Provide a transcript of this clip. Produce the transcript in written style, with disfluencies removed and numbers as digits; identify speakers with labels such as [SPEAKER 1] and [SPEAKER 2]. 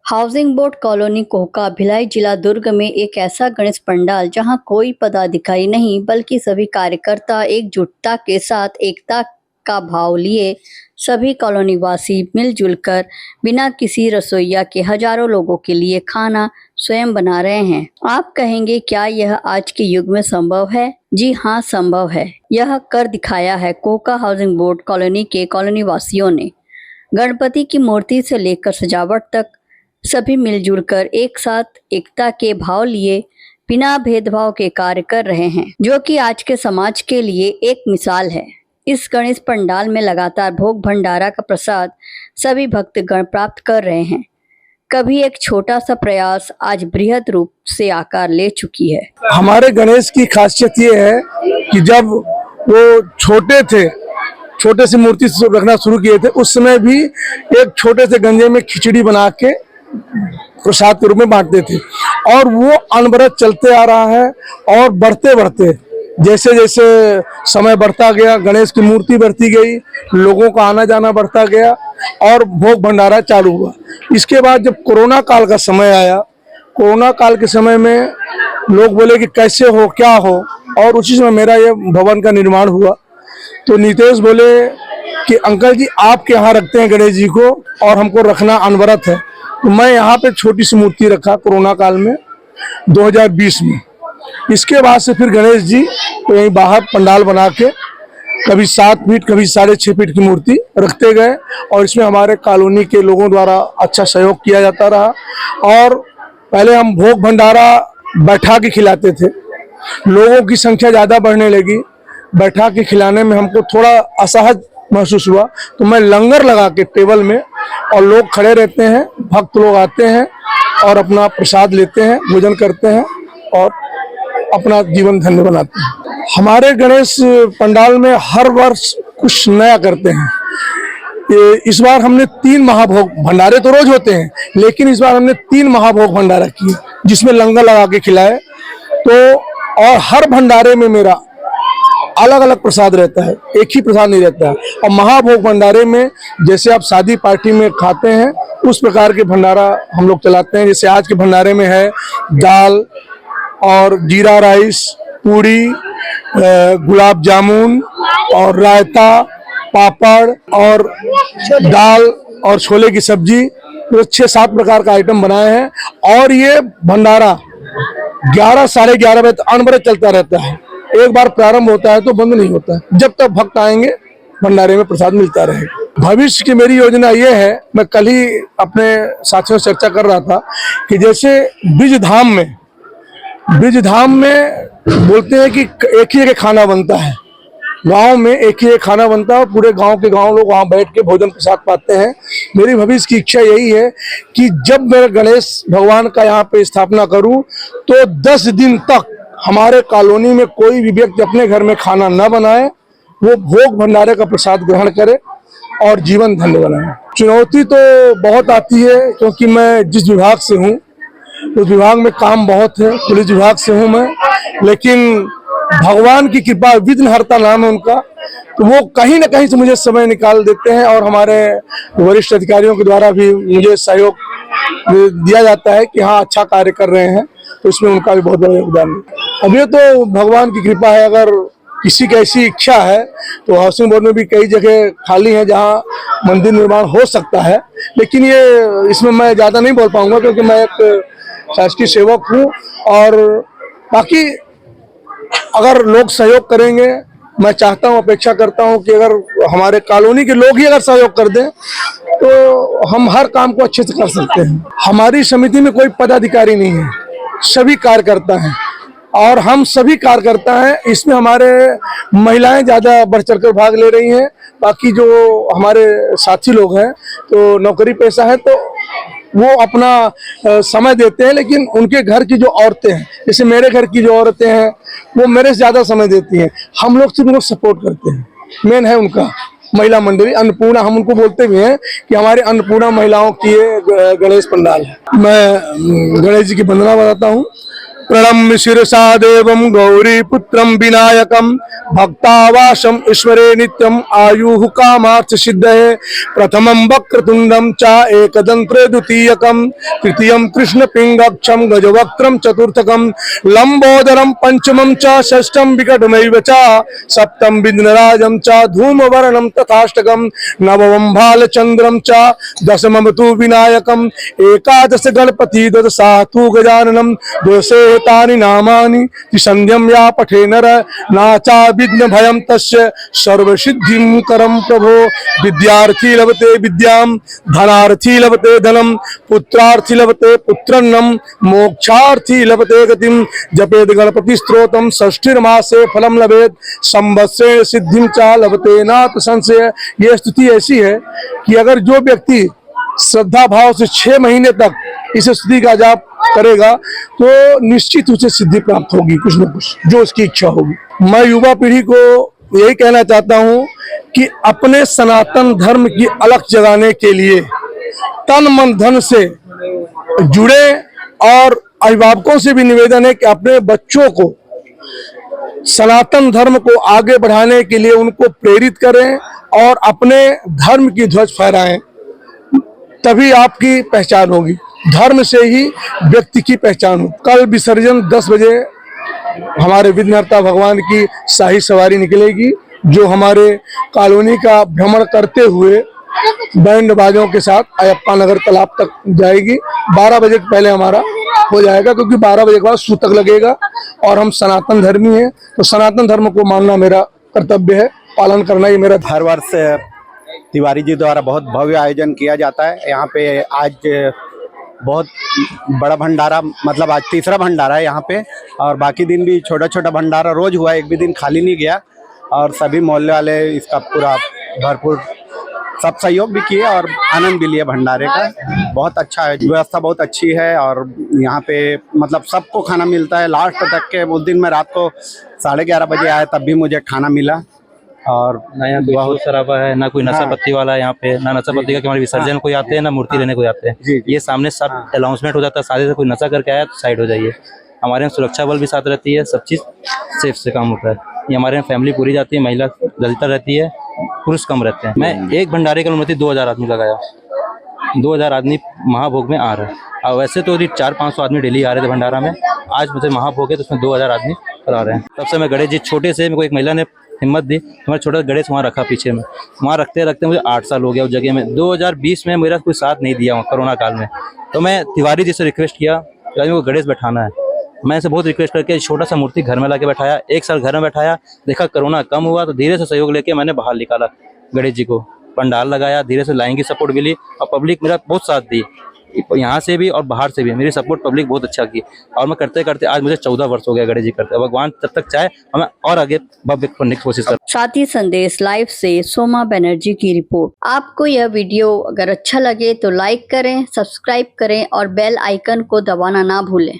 [SPEAKER 1] Housing board colony Kohka Bhilai जिला दुर्ग में एक ऐसा गणेश पंडाल जहां कोई पदाधिकारी नहीं बल्कि सभी कार्यकर्ता एकजुटता के साथ एकता का भाव लिए सभी कॉलोनी वासी मिलजुल कर बिना किसी रसोइया के हजारों लोगों के लिए खाना स्वयं बना रहे हैं। आप कहेंगे क्या यह आज के युग में संभव है? जी हाँ, संभव है। यह कर दिखाया है कोहका हाउसिंग बोर्ड कॉलोनी के कॉलोनी वासियों ने। गणपति की मूर्ति से लेकर सजावट तक सभी मिलजुल कर एक साथ एकता के भाव लिए बिना भेदभाव के कार्य कर रहे हैं, जो कि आज के समाज के लिए एक मिसाल है। इस गणेश पंडाल में लगातार भोग भंडारा का प्रसाद सभी भक्तगण प्राप्त कर रहे हैं। कभी एक छोटा सा प्रयास आज बृहद रूप से आकार ले चुकी है।
[SPEAKER 2] हमारे गणेश की खासियत ये है कि जब वो छोटे थे, छोटे से मूर्ति रखना शुरू किए थे, उस समय भी एक छोटे से गंजे में खिचड़ी बना के प्रसाद के रूप में बांटते थे और वो अनवरत चलते आ रहा है। और बढ़ते बढ़ते जैसे जैसे समय बढ़ता गया, गणेश की मूर्ति बढ़ती गई, लोगों का आना जाना बढ़ता गया और भोग भंडारा चालू हुआ। इसके बाद जब कोरोना काल का समय आया, कोरोना काल के समय में लोग बोले कि कैसे हो, क्या हो, और उसी समय मेरा ये भवन का निर्माण हुआ। तो नीतेश बोले कि अंकल जी आपके यहाँ रखते हैं गणेश जी को और हमको रखना अनवरत है। तो मैं यहाँ पे छोटी सी मूर्ति रखा कोरोना काल में 2020 में। इसके बाद से फिर गणेश जी तो यहीं बाहर पंडाल बना के कभी 7 फीट कभी 6.5 फीट की मूर्ति रखते गए और इसमें हमारे कॉलोनी के लोगों द्वारा अच्छा सहयोग किया जाता रहा। और पहले हम भोग भंडारा बैठा के खिलाते थे, लोगों की संख्या ज़्यादा बढ़ने लगी, बैठा के खिलाने में हमको थोड़ा असहज महसूस हुआ। तो मैं लंगर लगा के टेबल में और लोग खड़े रहते हैं, भक्त लोग आते हैं और अपना प्रसाद लेते हैं, भोजन करते हैं और अपना जीवन धन्य बनाते हैं। हमारे गणेश पंडाल में हर वर्ष कुछ नया करते हैं। इस बार हमने 3 महाभोग भंडारे तो रोज होते हैं, लेकिन इस बार हमने 3 महाभोग भंडारा किए जिसमें लंगर लगा के खिलाए। तो और हर भंडारे में मेरा अलग अलग प्रसाद रहता है, एक ही प्रसाद नहीं रहता है। और महाभोग भंडारे में जैसे आप शादी पार्टी में खाते हैं उस प्रकार के भंडारा हम लोग चलाते हैं। जैसे आज के भंडारे में है दाल और जीरा राइस, पूड़ी, गुलाब जामुन और रायता, पापड़ और दाल और छोले की सब्जी, तो 6-7 प्रकार का आइटम बनाए हैं। और ये भंडारा 11 साढ़े 11 बजे तक अनवरत चलता रहता है। एक बार प्रारंभ होता है तो बंद नहीं होता है, जब तक भक्त आएंगे भंडारे में प्रसाद मिलता रहेगा। भविष्य की मेरी योजना ये है, मैं कल ही अपने साथियों से चर्चा कर रहा था कि जैसे ब्रिज धाम में बोलते हैं कि एक ही एक खाना बनता है, गांव में एक ही एक खाना बनता है और पूरे गांव के लोग वहां बैठ के भोजन प्रसाद पाते हैं। मेरी भविष्य की इच्छा यही है कि जब मैं गणेश भगवान का यहाँ पे स्थापना करूं तो 10 दिन तक हमारे कॉलोनी में कोई भी व्यक्ति अपने घर में खाना न बनाए, वो भोग भंडारे का प्रसाद ग्रहण करे और जीवन धन्य बनाए। चुनौती तो बहुत आती है क्योंकि मैं जिस विभाग से हूँ उस विभाग में काम बहुत है, पुलिस विभाग से हूँ मैं, लेकिन भगवान की कृपा, विघ्नहर्ता नाम है उनका, तो वो कहीं ना कहीं से मुझे समय निकाल देते हैं और हमारे वरिष्ठ अधिकारियों के द्वारा भी मुझे सहयोग दिया जाता है कि हाँ अच्छा कार्य कर रहे हैं, तो इसमें उनका भी बहुत बड़ा योगदान है। अब ये तो भगवान की कृपा है। अगर किसी की ऐसी इच्छा है तो हाउसिंग बोर्ड में भी कई जगह खाली है जहाँ मंदिर निर्माण हो सकता है, लेकिन ये इसमें मैं ज़्यादा नहीं बोल पाऊंगा क्योंकि मैं एक शासकीय सेवक हूँ। और बाकी अगर लोग सहयोग करेंगे, मैं चाहता हूँ, अपेक्षा करता हूँ कि अगर हमारे कॉलोनी के लोग ही अगर सहयोग कर दें तो हम हर काम को अच्छे से कर सकते हैं। हमारी समिति में कोई पदाधिकारी नहीं है, सभी कार्यकर्ता हैं और हम सभी कार्यकर्ता हैं। इसमें हमारे महिलाएं ज़्यादा बढ़ चढ़ कर भाग ले रही हैं। बाकी जो हमारे साथी लोग हैं तो नौकरी पेशा है तो वो अपना समय देते हैं, लेकिन उनके घर की जो औरतें हैं, जैसे मेरे घर की जो औरतें हैं वो मेरे से ज़्यादा समय देती हैं। हम लोग सिर्फ उनको सपोर्ट करते हैं। मेन है उनका महिला मंडली अन्नपूर्णा, हम उनको बोलते भी हैं कि हमारे अन्नपूर्णा महिलाओं की ये गणेश पंडाल है। मैं गणेश जी की वंदना बताता हूँ प्रणम्य शिरसा देवं गौरीपुत्रं विनायकं भक्तावासम् ईश्वरे नित्यम् आयुः कामार्थ सिद्धये प्रथमं वक्रतुण्डं च एकदन्ते द्वितीयकं तृतीयं कृष्णपिङ्गक्षं गजवक्त्रं चतुर्थकं लम्बोदरं पंचमं च षष्ठं विकटमैव च सप्तम विघ्नराजं च धूमवर्णं तथाष्टकं नवमं भालचन्द्रं च दशमं तु विनायकम् एकादश गणपति द्वादशा तु गजाननं द्वादशेतानि नामानि त्रिसन्ध्यं या पठे नर नाचा विघ्न भयं तस्य सर्वसिद्धिं करं प्रभो विद्यार्थी लभते विद्यां धनार्थी लभते धनं पुत्रार्थी लभते पुत्रन्नं मोक्षार्थी लभते गतिं जपेद गणपति स्तोत्रम षष्ठीर्मासे फलम लभेत संवत्सरेण सिद्धिं च लभते नाथ संशय। यह स्तुति ऐसी है कि अगर जो व्यक्ति श्रद्धा भाव से 6 महीने तक इस स्तुति का जाप करेगा तो निश्चित उसे सिद्धि प्राप्त होगी, कुछ न कुछ जो उसकी इच्छा होगी। मैं युवा पीढ़ी को यही कहना चाहता हूं कि अपने सनातन धर्म की अलख जगाने के लिए तन मन धन से जुड़े और अभिभावकों से भी निवेदन है कि अपने बच्चों को सनातन धर्म को आगे बढ़ाने के लिए उनको प्रेरित करें और अपने धर्म की ध्वज फहराएं, तभी आपकी पहचान होगी। धर्म से ही व्यक्ति की पहचान हो। कल विसर्जन 10 बजे हमारे विघ्नहर्ता भगवान की शाही सवारी निकलेगी, जो हमारे कॉलोनी का भ्रमण करते हुए बैंड बाजों के साथ अयप्पा नगर तालाब तक जाएगी। 12 बजे के पहले हमारा हो जाएगा, क्योंकि 12 बजे के बाद सूतक लगेगा और हम सनातन धर्मी हैं, तो सनातन धर्म को मानना मेरा कर्तव्य है, पालन करना ही मेरा।
[SPEAKER 3] हर वर्ष तिवारी जी द्वारा बहुत भव्य आयोजन किया जाता है। यहाँ पे आज बहुत बड़ा भंडारा, मतलब आज तीसरा भंडारा है यहाँ पे, और बाकी दिन भी छोटा छोटा भंडारा रोज हुआ, एक भी दिन खाली नहीं गया। और सभी मोहल्ले वाले इसका पूरा भरपूर सब सहयोग भी किए और आनंद भी लिया भंडारे का। बहुत अच्छा है, व्यवस्था बहुत अच्छी है और यहाँ पे मतलब सबको खाना मिलता है लास्ट तक के। उस दिन मैं रात को 11:30 बजे आया, तब भी मुझे खाना मिला। और
[SPEAKER 4] ना यहाँ बहुत शराबा है, ना कोई नशा पत्ती वाला है यहाँ पे, ना नशा पत्ती का कि हमारे विसर्जन कोई आते हैं, ना मूर्ति लेने कोई आते हैं। ये सामने सब अनाउंसमेंट हो जाता है, सारे से कोई नशा करके आया तो साइड हो जाइए। हमारे यहाँ सुरक्षा बल भी साथ रहती है, सब चीज़ सेफ से काम होता है। ये हमारे यहाँ फैमिली पूरी जाती है, महिला दलिता रहती है, पुरुष कम रहते हैं। मैं एक भंडारे की अनुमति 2000 आदमी लगाया, 2000 आदमी महाभोग में आ रहे हैं। और वैसे तो 400-500 आदमी डेली आ रहे थे भंडारा में, आज मुझे महाभोग है तो उसमें 2000 आदमी करा रहे हैं। तब से मैं गणेश जी छोटे से, मेरे को एक महिला ने हिम्मत दी, हमारा छोटा गणेश वहाँ रखा पीछे में, वहाँ रखते रखते मुझे 8 साल हो गया उस जगह में। 2020 में मेरा कोई साथ नहीं दिया वहाँ कोरोना काल में, तो मैं तिवारी जी से रिक्वेस्ट किया कि मेरे को गणेश बैठाना है। मैं इसे बहुत रिक्वेस्ट करके छोटा सा मूर्ति घर में लाके बैठाया, 1 साल घर में बैठाया, देखा कोरोना कम हुआ तो धीरे से सहयोग लेके मैंने बाहर निकाला गणेश जी को, पंडाल लगाया, धीरे से लाइन की सपोर्ट मिली और पब्लिक मेरा बहुत साथ दी, यहाँ से भी और बाहर से भी मेरी सपोर्ट पब्लिक बहुत अच्छा की। और मैं करते करते आज मुझे 14 वर्ष हो गया गणेश जी करते। भगवान तब तक चाहे हमें और आगे भव्य करने की कोशिश कर।
[SPEAKER 1] साथी संदेश लाइव से सोमा बनर्जी की रिपोर्ट। आपको यह वीडियो अगर अच्छा लगे तो लाइक करें, सब्सक्राइब करें और बेल आइकन को दबाना ना भूलें।